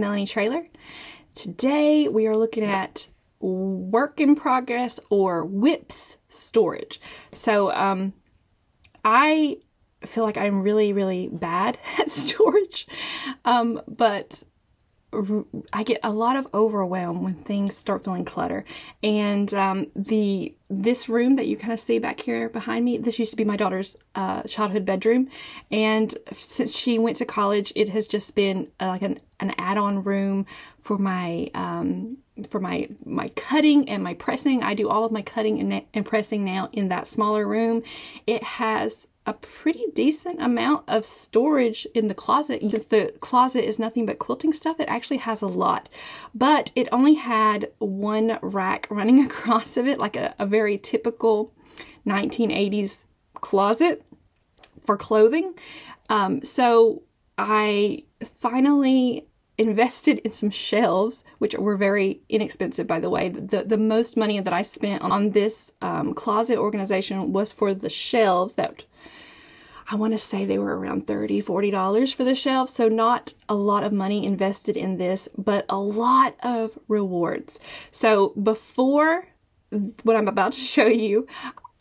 Melanie Traylor. Today we are looking at work in progress or WIPs storage. So I feel like I'm really bad at storage, but I get a lot of overwhelm when things start feeling clutter. And this room that you kind of see back here behind me, this used to be my daughter's childhood bedroom. And since she went to college, it has just been like an add-on room for my cutting and my pressing. I do all of my cutting and pressing now in that smaller room. It has a pretty decent amount of storage in the closet. Since the closet is nothing but quilting stuff, it actually has a lot. But it only had one rack running across of it, like a very typical 1980s closet for clothing. So I finally invested in some shelves, which were very inexpensive, by the way. The most money that I spent on this closet organization was for the shelves that I want to say they were around $30, $40 for the shelves. So not a lot of money invested in this, but a lot of rewards. So before what I'm about to show you,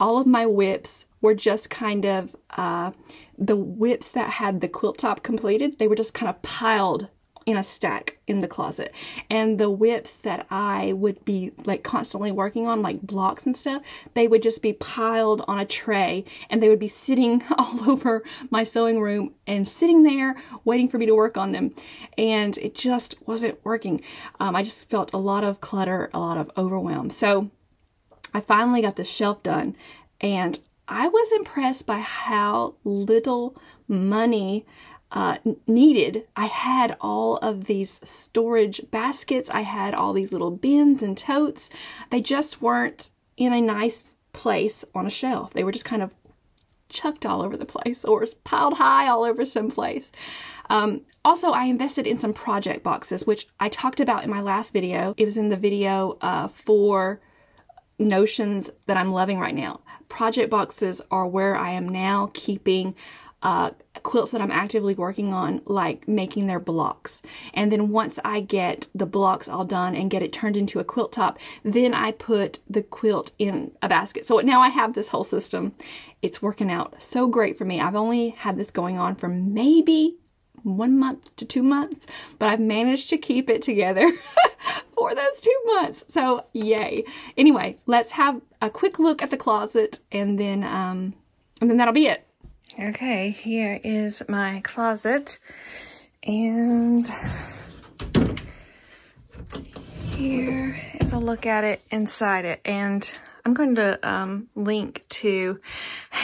all of my WIPs were just kind of, the WIPs that had the quilt top completed, they were just kind of piled in a stack in the closet. And the WIPs that I would be like constantly working on, like blocks and stuff, they would just be piled on a tray and they would be sitting all over my sewing room and sitting there waiting for me to work on them. And it just wasn't working. I just felt a lot of clutter, a lot of overwhelm. So I finally got the shelf done, and I was impressed by how little money needed. I had all of these storage baskets. I had all these little bins and totes. They just weren't in a nice place on a shelf. They were just kind of chucked all over the place or piled high all over someplace. Also, I invested in some project boxes, which I talked about in my last video. It was in the video for notions that I'm loving right now. Project boxes are where I am now keeping quilts that I'm actively working on, like making their blocks. And then once I get the blocks all done and get it turned into a quilt top, then I put the quilt in a basket. So now I have this whole system. It's working out so great for me. I've only had this going on for maybe 1 month to 2 months, but I've managed to keep it together for those 2 months. So yay. Anyway, let's have a quick look at the closet, and then that'll be it. Okay, here is my closet, and here is a look at it inside it. And I'm going to link to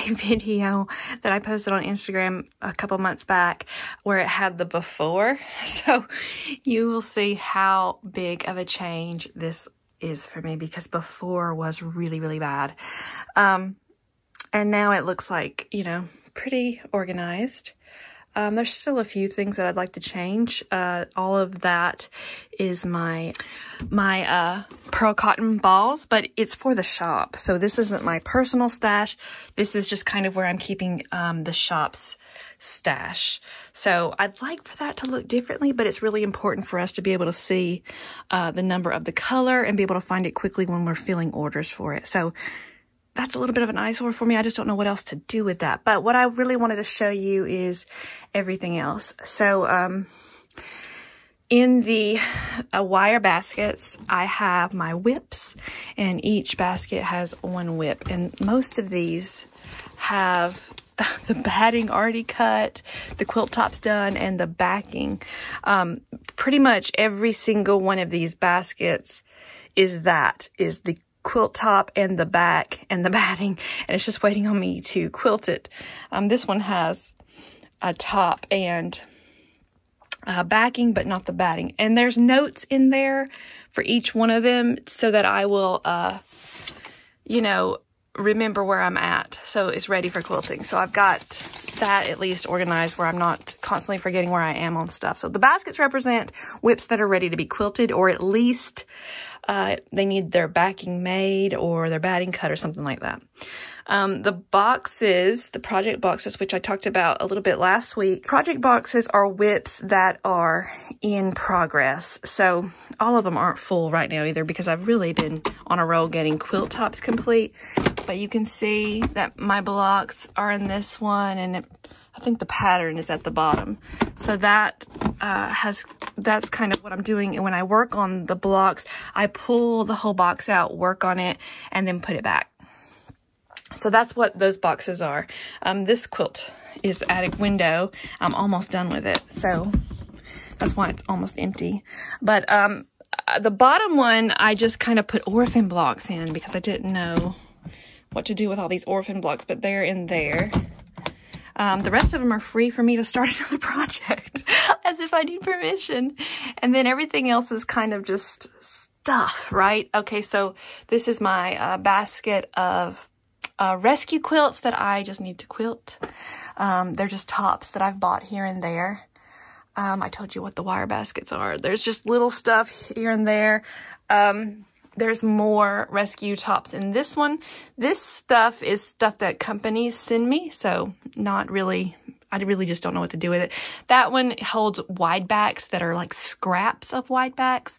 a video that I posted on Instagram a couple months back where it had the before. So you will see how big of a change this is for me, because before was really bad. And now it looks like, you know, pretty organized. There's still a few things that I'd like to change. All of that is my pearl cotton balls, but it's for the shop. So this isn't my personal stash. This is just kind of where I'm keeping the shop's stash. So I'd like for that to look differently, but it's really important for us to be able to see the number of the color and be able to find it quickly when we're filling orders for it. So that's a little bit of an eyesore for me. I just don't know what else to do with that. But what I really wanted to show you is everything else. So in the wire baskets, I have my WIPs, and each basket has one WIP. And most of these have the batting already cut, the quilt tops done, and the backing. Pretty much every single one of these baskets is the quilt top and the back and the batting, and it's just waiting on me to quilt it. This one has a top and backing, but not the batting. And there's notes in there for each one of them so that I will, you know, remember where I'm at. So it's ready for quilting. So I've got that at least organized where I'm not constantly forgetting where I am on stuff. So the baskets represent WIPs that are ready to be quilted, or at least they need their backing made or their batting cut or something like that. The boxes, the project boxes, which I talked about a little bit last week, project boxes are whips that are in progress. So all of them aren't full right now either, because I've really been on a roll getting quilt tops complete. But you can see that my blocks are in this one, and I think the pattern is at the bottom. So that that's kind of what I'm doing. And when I work on the blocks, I pull the whole box out, work on it, and then put it back. So that's what those boxes are. This quilt is at a window. I'm almost done with it, so that's why it's almost empty. But the bottom one, I just kind of put orphan blocks in because I didn't know what to do with all these orphan blocks, but they're in there. The rest of them are free for me to start another project, as if I need permission. And then everything else is kind of just stuff, right? Okay, so this is my basket of rescue quilts that I just need to quilt. They're just tops that I've bought here and there. I told you what the wire baskets are. There's just little stuff here and there. There's more rescue tops in this one. This stuff is stuff that companies send me, so not really, I really just don't know what to do with it. That one holds wide backs that are like scraps of wide backs.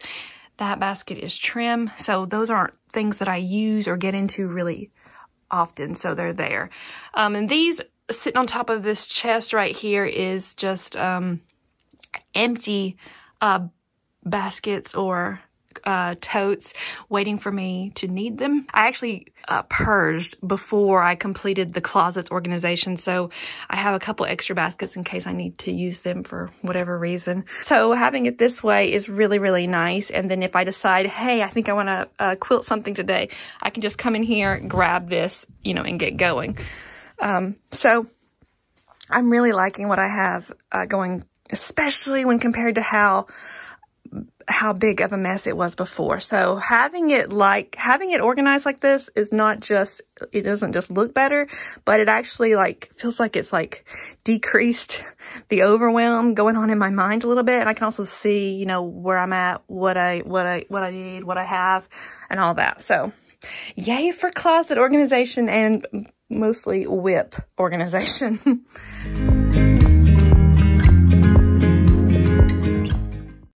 That basket is trim, so those aren't things that I use or get into really often, so they're there. And these sitting on top of this chest right here is just empty baskets or totes waiting for me to need them. I actually purged before I completed the closets organization, so I have a couple extra baskets in case I need to use them for whatever reason. So having it this way is really, really nice. And then if I decide, hey, I think I want to quilt something today, I can just come in here, grab this, you know, and get going. So I'm really liking what I have going, especially when compared to how big of a mess it was before. So having it organized like this is not just, it doesn't just look better, but it actually like feels like it's like decreased the overwhelm going on in my mind a little bit. And I can also see, you know, where I'm at, what I need, what I have, and all that. So yay for closet organization and mostly whip organization.